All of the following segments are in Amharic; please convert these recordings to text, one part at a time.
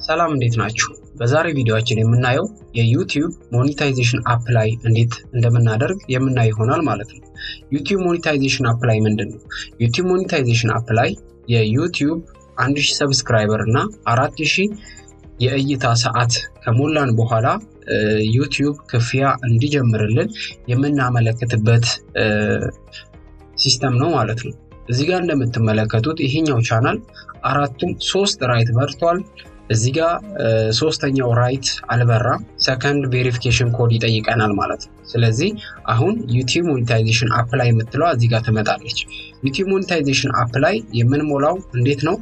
ሰላም እንዴት ናችሁ? በዛሬ ቪዲዮአችን የምናየው የዩቲዩብ ሞኔታይዜሽን አፕላይ እንዴት እንደምናደርግ የምናይ ይሆናል ማለት ነው። ዩቲዩብ ሞኔታይዜሽን አፕላይ ምንድነው? ዩቲዩብ ሞኔታይዜሽን አፕላይ የዩቲዩብ 1000 ሰብስክራይበር እና 4000 የእይታ ሰዓት ከሞላን በኋላ ዩቲዩብ ክፍያ እንዲጀምርልን የምናመለክትበት ሲስተም ነው ማለት ነው። እዚህ ጋር እንደምትመለከቱት ይሄኛው ቻናል ሶስት ራይት በርቷል። እዚህ ጋር ሶስተኛው ራይት አልበራም። ሰከንድ ቬሪፊኬሽን ኮድ ይጠይቀናል ማለት ነው። ስለዚህ አሁን ዩቲዩብ ሞኔታይዜሽን አፕላይ የምትለው እዚህ ጋር ትመጣለች። ዩቲዩብ ሞኔታይዜሽን አፕላይ የምንሞላው እንዴት ነው?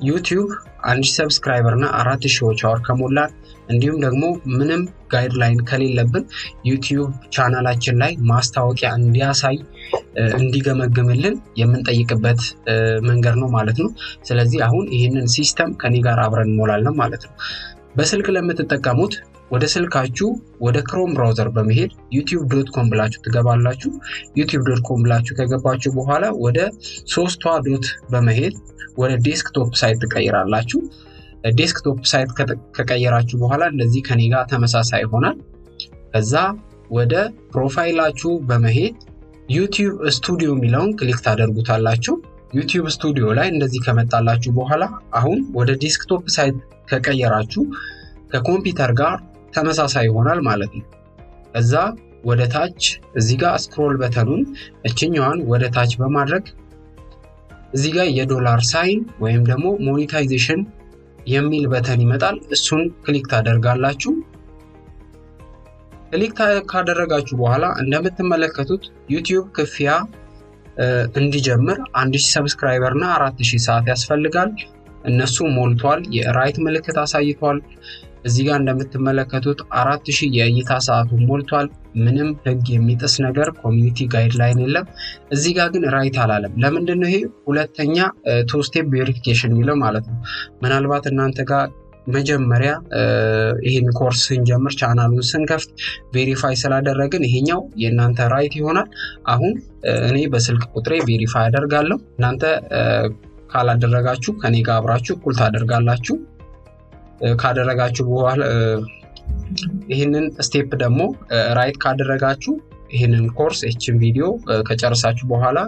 ዩቲዩብ 1000 ሰብስክራይበር እና 4000 ዎች አወር ከሞላን እንዲሁም ደግሞ ምንም ጋይድላይን ከሌለብን ዩቲዩብ ቻናላችን ላይ ማስታወቂያ እንዲያሳይ እንዲገመግምልን የምንጠይቅበት መንገድ ነው ማለት ነው። ስለዚህ አሁን ይህንን ሲስተም ከኔ ጋር አብረን እንሞላለን ማለት ነው። በስልክ ለምትጠቀሙት ወደ ስልካችሁ ወደ ክሮም ብራውዘር በመሄድ youtube.com ብላችሁ ትገባላችሁ። youtube.com ብላችሁ ከገባችሁ በኋላ ወደ ሶስቷ ዶት በመሄድ ወደ ዴስክቶፕ ሳይት ትቀይራላችሁ። ዴስክቶፕ ሳይት ከቀየራችሁ በኋላ እንደዚህ ከኔ ጋር ተመሳሳይ ይሆናል። ከዛ ወደ ፕሮፋይላችሁ በመሄድ ዩቲዩብ ስቱዲዮ የሚለውን ክሊክ ታደርጉታላችሁ። ዩቲዩብ ስቱዲዮ ላይ እንደዚህ ከመጣላችሁ በኋላ አሁን ወደ ዴስክቶፕ ሳይት ከቀየራችሁ ከኮምፒውተር ጋር ተመሳሳይ ይሆናል ማለት ነው። ከዛ ወደ ታች እዚህ ጋር ስክሮል በተኑን እችኛዋን ወደ ታች በማድረግ እዚህ ጋር የዶላር ሳይን ወይም ደግሞ ሞኔታይዜሽን የሚል በተን ይመጣል። እሱን ክሊክ ታደርጋላችሁ። ክሊክ ካደረጋችሁ በኋላ እንደምትመለከቱት ዩቲዩብ ክፍያ እንዲጀምር 1000 ሰብስክራይበር እና 4000 ሰዓት ያስፈልጋል። እነሱ ሞልቷል። የራይት ምልክት አሳይቷል። እዚህ ጋር እንደምትመለከቱት 4000 የእይታ ሰዓቱን ሞልቷል። ምንም ህግ የሚጥስ ነገር ኮሚኒቲ ጋይድላይን የለም። እዚህ ጋር ግን ራይት አላለም። ለምንድን ነው ይሄ? ሁለተኛ ቱ ስቴፕ ቬሪፊኬሽን የሚለው ማለት ነው። ምናልባት እናንተ ጋር መጀመሪያ ይሄን ኮርስ ስንጀምር ቻናሉን ስንከፍት ቬሪፋይ ስላደረግን ይሄኛው የእናንተ ራይት ይሆናል። አሁን እኔ በስልክ ቁጥሬ ቬሪፋይ አደርጋለሁ። እናንተ ካላደረጋችሁ ከኔ ጋር አብራችሁ እኩል ታደርጋላችሁ። ካደረጋችሁ በኋላ ይሄንን ስቴፕ ደግሞ ራይት ካደረጋችሁ ይሄንን ኮርስ እቺን ቪዲዮ ከጨረሳችሁ በኋላ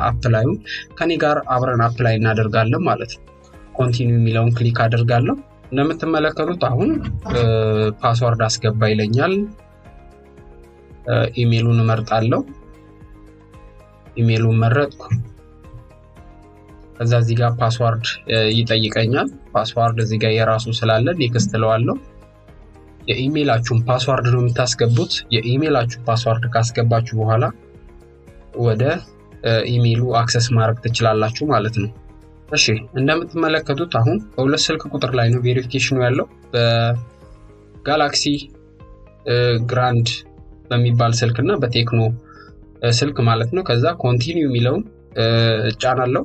አፕላዩን ከኔ ጋር አብረን አፕላይ እናደርጋለን ማለት ነው። ኮንቲኒው የሚለውን ክሊክ አደርጋለሁ። እንደምትመለከቱት አሁን ፓስወርድ አስገባ ይለኛል። ኢሜሉን እመርጣለሁ። ኢሜሉን መረጥኩ። ከዛ እዚህ ጋር ፓስወርድ ይጠይቀኛል። ፓስወርድ እዚህ ጋር የራሱ ስላለ ኔክስት እለዋለሁ። የኢሜላችሁን ፓስወርድ ነው የምታስገቡት። የኢሜላችሁ ፓስወርድ ካስገባችሁ በኋላ ወደ ኢሜሉ አክሰስ ማድረግ ትችላላችሁ ማለት ነው። እሺ እንደምትመለከቱት አሁን በሁለት ስልክ ቁጥር ላይ ነው ቬሪፊኬሽኑ ያለው፣ በጋላክሲ ግራንድ በሚባል ስልክ እና በቴክኖ ስልክ ማለት ነው። ከዛ ኮንቲኒው የሚለውን እጫናለሁ።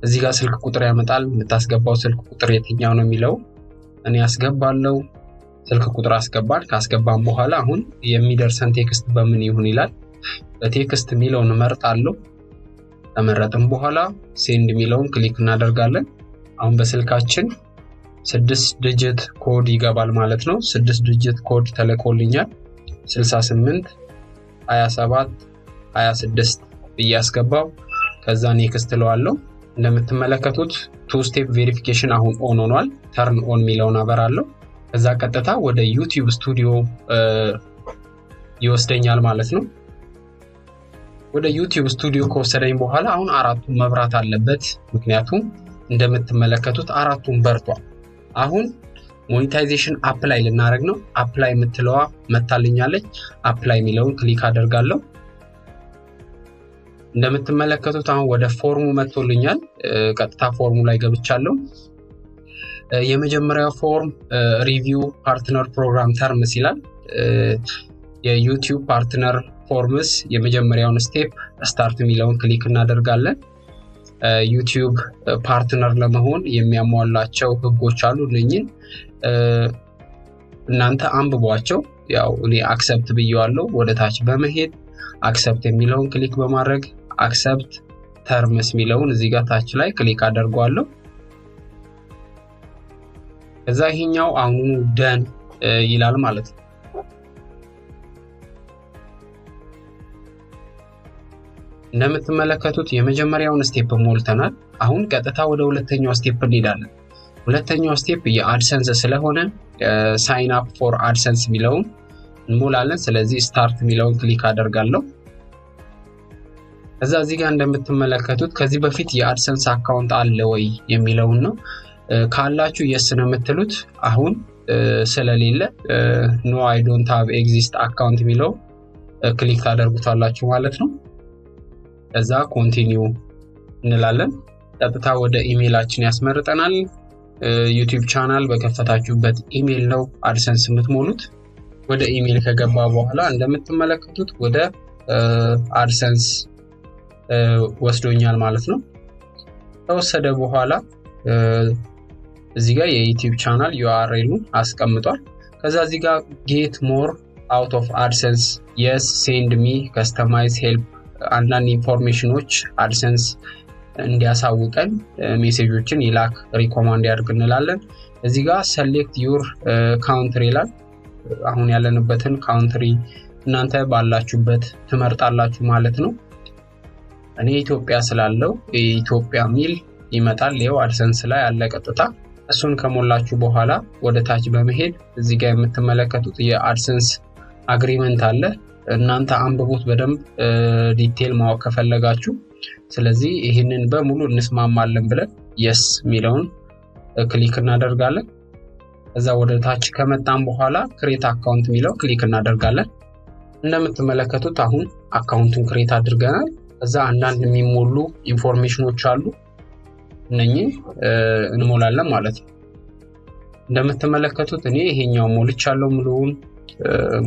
እዚህ ጋር ስልክ ቁጥር ያመጣል። የምታስገባው ስልክ ቁጥር የትኛው ነው የሚለው እኔ አስገባለሁ። ስልክ ቁጥር አስገባን። ካስገባን በኋላ አሁን የሚደርሰን ቴክስት በምን ይሁን ይላል። በቴክስት የሚለውን እመርጣለሁ። ከመረጥን በኋላ ሴንድ የሚለውን ክሊክ እናደርጋለን። አሁን በስልካችን 6 ዲጂት ኮድ ይገባል ማለት ነው። 6 ዲጂት ኮድ ተልኮልኛል። 68 27 26 እያስገባው ከዛ ኔክስት እለዋለሁ። እንደምትመለከቱት ቱ ስቴፕ ቬሪፊኬሽን አሁን ኦን ሆኗል። ተርን ኦን የሚለውን አበራለሁ። ከዛ ቀጥታ ወደ ዩቲዩብ ስቱዲዮ ይወስደኛል ማለት ነው። ወደ ዩቲዩብ ስቱዲዮ ከወሰደኝ በኋላ አሁን አራቱን መብራት አለበት። ምክንያቱም እንደምትመለከቱት አራቱን በርቷል። አሁን ሞኔታይዜሽን አፕላይ ልናደርግ ነው። አፕላይ የምትለዋ መታልኛለች። አፕላይ የሚለውን ክሊክ አደርጋለሁ። እንደምትመለከቱት አሁን ወደ ፎርሙ መጥቶልኛል። ቀጥታ ፎርሙ ላይ ገብቻለሁ። የመጀመሪያው ፎርም ሪቪው ፓርትነር ፕሮግራም ተርምስ ይላል። የዩቲዩብ ፓርትነር ፎርምስ የመጀመሪያውን ስቴፕ ስታርት የሚለውን ክሊክ እናደርጋለን። ዩቲዩብ ፓርትነር ለመሆን የሚያሟላቸው ህጎች አሉ። እነኚህን እናንተ አንብቧቸው። ያው እኔ አክሰፕት ብየዋለሁ። ወደ ታች በመሄድ አክሰፕት የሚለውን ክሊክ በማድረግ አክሰፕት ተርምስ የሚለውን እዚህ ጋር ታች ላይ ክሊክ አደርጋለሁ። ከዛ ይሄኛው አሁን ደን ይላል ማለት ነው። እንደምትመለከቱት የመጀመሪያውን ስቴፕ ሞልተናል። አሁን ቀጥታ ወደ ሁለተኛው ስቴፕ እንሄዳለን። ሁለተኛው ስቴፕ የአድሰንስ ስለሆነ ሳይን አፕ ፎር አድሰንስ የሚለውን እንሞላለን። ስለዚህ ስታርት የሚለውን ክሊክ አደርጋለሁ። ከዛ እዚህ ጋር እንደምትመለከቱት ከዚህ በፊት የአድሰንስ አካውንት አለ ወይ የሚለውን ነው። ካላችሁ የስ ነው የምትሉት። አሁን ስለሌለ ኖ አይ ዶንት ሃቭ ኤግዚስት አካውንት የሚለው ክሊክ ታደርጉታላችሁ ማለት ነው። ከዛ ኮንቲኒው እንላለን። ቀጥታ ወደ ኢሜይላችን ያስመርጠናል። ዩቲዩብ ቻናል በከፈታችሁበት ኢሜይል ነው አድሰንስ የምትሞሉት። ወደ ኢሜይል ከገባ በኋላ እንደምትመለከቱት ወደ አድሰንስ ወስዶኛል ማለት ነው። ከወሰደ በኋላ እዚህ ጋር የዩቲዩብ ቻናል ዩአርኤሉን አስቀምጧል። ከዛ እዚህ ጋር ጌት ሞር አውት ኦፍ አድሰንስ የስ ሴንድ ሚ ከስተማይዝ ሄልፕ አንዳንድ ኢንፎርሜሽኖች አድሰንስ እንዲያሳውቀን ሜሴጆችን ይላክ ሪኮማንድ ያድርግ እንላለን። እዚህ ጋር ሰሌክት ዩር ካውንትሪ ይላል። አሁን ያለንበትን ካውንትሪ እናንተ ባላችሁበት ትመርጣላችሁ ማለት ነው። እኔ ኢትዮጵያ ስላለው ኢትዮጵያ ሚል ይመጣል። ይኸው አድሰንስ ላይ አለ ቀጥታ። እሱን ከሞላችሁ በኋላ ወደ ታች በመሄድ እዚህ ጋር የምትመለከቱት የአድሰንስ አግሪመንት አለ። እናንተ አንብቡት በደንብ ዲቴል ማወቅ ከፈለጋችሁ። ስለዚህ ይህንን በሙሉ እንስማማለን ብለን የስ የሚለውን ክሊክ እናደርጋለን። ከዛ ወደ ታች ከመጣን በኋላ ክሬት አካውንት የሚለው ክሊክ እናደርጋለን። እንደምትመለከቱት አሁን አካውንቱን ክሬት አድርገናል። ከዛ አንዳንድ የሚሞሉ ኢንፎርሜሽኖች አሉ፣ እነኚህ እንሞላለን ማለት ነው። እንደምትመለከቱት እኔ ይሄኛው ሞልቻለሁ።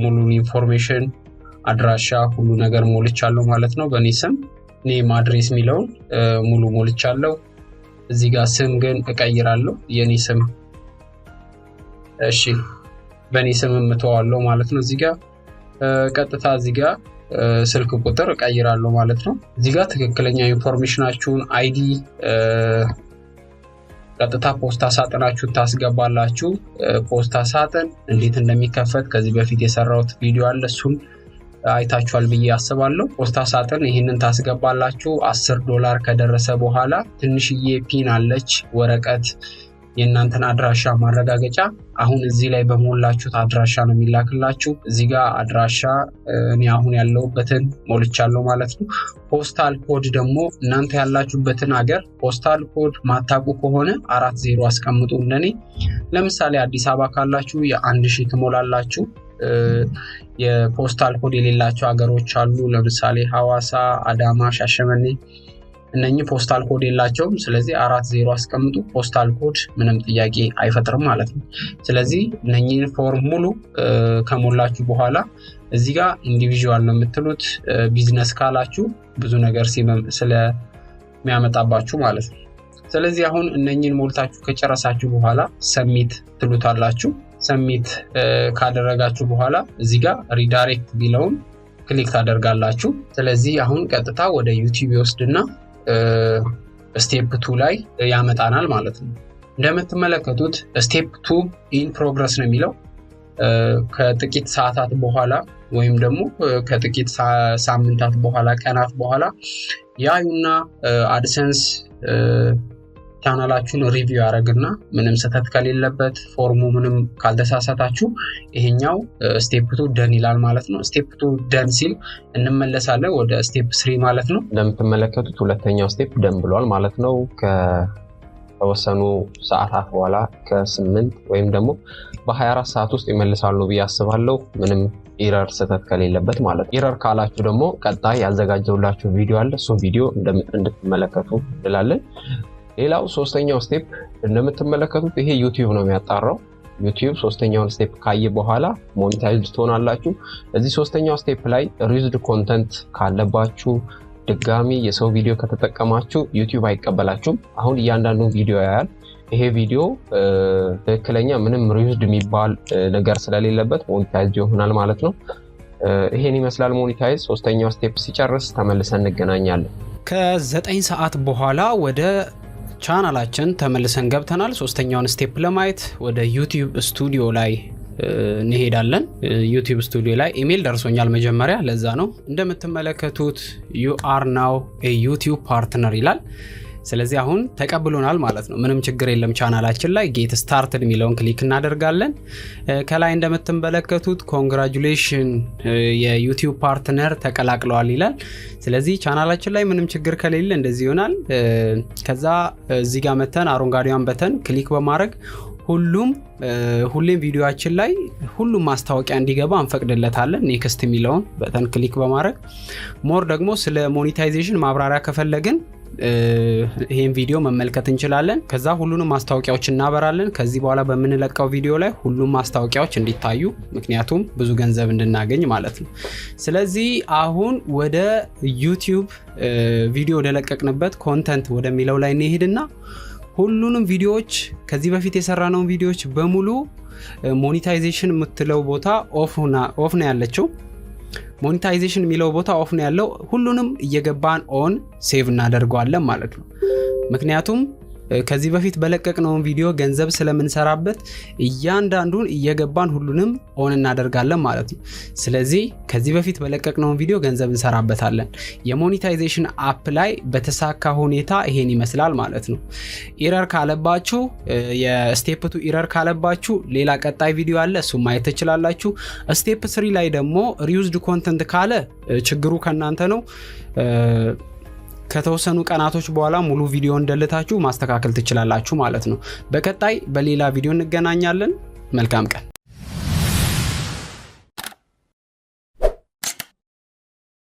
ሙሉን ኢንፎርሜሽን አድራሻ ሁሉ ነገር ሞልቻለሁ ማለት ነው። በእኔ ስም ኔም አድሬስ የሚለውን ሙሉ ሞልቻለሁ። እዚህ ጋር ስም ግን እቀይራለሁ። የኔ ስም እሺ በእኔ ስም እምተዋለሁ ማለት ነው። እዚህ ጋር ቀጥታ እዚህ ጋር ስልክ ቁጥር እቀይራለሁ ማለት ነው። እዚህ ጋር ትክክለኛ ኢንፎርሜሽናችሁን አይዲ ቀጥታ ፖስታ ሳጥናችሁ ታስገባላችሁ። ፖስታ ሳጥን እንዴት እንደሚከፈት ከዚህ በፊት የሰራሁት ቪዲዮ አለ፣ እሱን አይታችኋል ብዬ አስባለሁ። ፖስታ ሳጥን ይህንን ታስገባላችሁ። $10 ከደረሰ በኋላ ትንሽዬ ፒን አለች ወረቀት የእናንተን አድራሻ ማረጋገጫ። አሁን እዚህ ላይ በሞላችሁት አድራሻ ነው የሚላክላችሁ። እዚህ ጋር አድራሻ እኔ አሁን ያለሁበትን ሞልቻለሁ ማለት ነው። ፖስታል ኮድ ደግሞ እናንተ ያላችሁበትን ሀገር ፖስታል ኮድ ማታውቁ ከሆነ 40 አስቀምጡ። እንደኔ ለምሳሌ አዲስ አበባ ካላችሁ የ1000 ትሞላላችሁ። የፖስታል ኮድ የሌላቸው ሀገሮች አሉ። ለምሳሌ ሐዋሳ፣ አዳማ፣ ሻሸመኔ እነኚህ ፖስታል ኮድ የላቸውም። ስለዚህ 40 አስቀምጡ። ፖስታል ኮድ ምንም ጥያቄ አይፈጥርም ማለት ነው። ስለዚህ እነኚህን ፎርም ሙሉ ከሞላችሁ በኋላ እዚህ ጋር ኢንዲቪዥዋል ነው የምትሉት። ቢዝነስ ካላችሁ ብዙ ነገር ስለሚያመጣባችሁ ማለት ነው። ስለዚህ አሁን እነኚህን ሞልታችሁ ከጨረሳችሁ በኋላ ሰሚት ትሉታላችሁ። ሰሚት ካደረጋችሁ በኋላ እዚህ ጋር ሪዳይሬክት ቢለውን ክሊክ ታደርጋላችሁ። ስለዚህ አሁን ቀጥታ ወደ ዩቲዩብ ይወስድና ስቴፕ 2 ላይ ያመጣናል ማለት ነው። እንደምትመለከቱት ስቴፕ 2 ኢን ፕሮግረስ ነው የሚለው። ከጥቂት ሰዓታት በኋላ ወይም ደግሞ ከጥቂት ሳምንታት በኋላ ቀናት በኋላ ያዩና አድሰንስ ቻናላችሁን ሪቪው ያደርግና ምንም ስህተት ከሌለበት ፎርሙ ምንም ካልተሳሳታችሁ ይሄኛው ስቴፕ 2 ደን ይላል ማለት ነው። ስቴፕ 2 ደን ሲል እንመለሳለን ወደ ስቴፕ 3 ማለት ነው። እንደምትመለከቱት ሁለተኛው ስቴፕ ደን ብሏል ማለት ነው። ከተወሰኑ ሰዓታት በኋላ ከ8 ወይም ደግሞ በ24 ሰዓት ውስጥ ይመልሳሉ ብዬ አስባለሁ፣ ምንም ኢረር ስህተት ከሌለበት ማለት ነው። ኢረር ካላችሁ ደግሞ ቀጣይ ያዘጋጀውላችሁ ቪዲዮ አለ፣ እሱ ቪዲዮ እንድትመለከቱ እንላለን። ሌላው ሶስተኛው ስቴፕ እንደምትመለከቱት ይሄ ዩቲዩብ ነው የሚያጣራው። ዩቲዩብ ሶስተኛውን ስቴፕ ካየ በኋላ ሞኔታይዝድ ትሆናላችሁ። እዚህ ሶስተኛው ስቴፕ ላይ ሪዩዝድ ኮንተንት ካለባችሁ ድጋሚ የሰው ቪዲዮ ከተጠቀማችሁ ዩቲዩብ አይቀበላችሁም። አሁን እያንዳንዱን ቪዲዮ ያያል። ይሄ ቪዲዮ ትክክለኛ ምንም ሪዩዝድ የሚባል ነገር ስለሌለበት ሞኔታይዝድ ይሆናል ማለት ነው። ይሄን ይመስላል ሞኔታይዝ። ሶስተኛው ስቴፕ ሲጨርስ ተመልሰን እንገናኛለን። ከ9 ሰዓት በኋላ ወደ ቻናላችን ተመልሰን ገብተናል። ሶስተኛውን ስቴፕ ለማየት ወደ ዩቲዩብ ስቱዲዮ ላይ እንሄዳለን። ዩቲዩብ ስቱዲዮ ላይ ኢሜል ደርሶኛል መጀመሪያ፣ ለዛ ነው እንደምትመለከቱት you are now a YouTube partner ይላል። ስለዚህ አሁን ተቀብሎናል ማለት ነው። ምንም ችግር የለም። ቻናላችን ላይ ጌት ስታርትድ የሚለውን ክሊክ እናደርጋለን። ከላይ እንደምትመለከቱት ኮንግራቹሌሽን የዩቲዩብ ፓርትነር ተቀላቅለዋል ይላል። ስለዚህ ቻናላችን ላይ ምንም ችግር ከሌለ እንደዚህ ይሆናል። ከዛ እዚህ ጋር መተን አረንጓዴውን በተን ክሊክ በማድረግ ሁሌም ቪዲዮአችን ላይ ሁሉም ማስታወቂያ እንዲገባ እንፈቅድለታለን። ኔክስት የሚለውን በተን ክሊክ በማድረግ ሞር ደግሞ ስለ ሞኔታይዜሽን ማብራሪያ ከፈለግን ይሄን ቪዲዮ መመልከት እንችላለን። ከዛ ሁሉንም ማስታወቂያዎች እናበራለን። ከዚህ በኋላ በምንለቀው ቪዲዮ ላይ ሁሉም ማስታወቂያዎች እንዲታዩ፣ ምክንያቱም ብዙ ገንዘብ እንድናገኝ ማለት ነው። ስለዚህ አሁን ወደ ዩቲዩብ ቪዲዮ ወደለቀቅንበት ኮንተንት ወደሚለው ላይ እንሄድና ሁሉንም ቪዲዮዎች ከዚህ በፊት የሰራነውን ቪዲዮዎች በሙሉ ሞኔታይዜሽን የምትለው ቦታ ኦፍ ነው ያለችው። ሞኔታይዜሽን የሚለው ቦታ ኦፍ ነው ያለው። ሁሉንም እየገባን ኦን ሴቭ እናደርገዋለን ማለት ነው። ምክንያቱም ከዚህ በፊት በለቀቅነው ቪዲዮ ገንዘብ ስለምንሰራበት እያንዳንዱን እየገባን ሁሉንም ኦን እናደርጋለን ማለት ነው። ስለዚህ ከዚህ በፊት በለቀቅነው ቪዲዮ ገንዘብ እንሰራበታለን። የሞኔታይዜሽን አፕ ላይ በተሳካ ሁኔታ ይሄን ይመስላል ማለት ነው። ኢረር ካለባችሁ የስቴፕ 2 ኢረር ካለባችሁ ሌላ ቀጣይ ቪዲዮ አለ፣ እሱ ማየት ትችላላችሁ። ስቴፕ 3 ላይ ደግሞ ሪዩዝድ ኮንተንት ካለ ችግሩ ከናንተ ነው። ከተወሰኑ ቀናቶች በኋላ ሙሉ ቪዲዮ እንደልታችሁ ማስተካከል ትችላላችሁ ማለት ነው። በቀጣይ በሌላ ቪዲዮ እንገናኛለን። መልካም ቀን።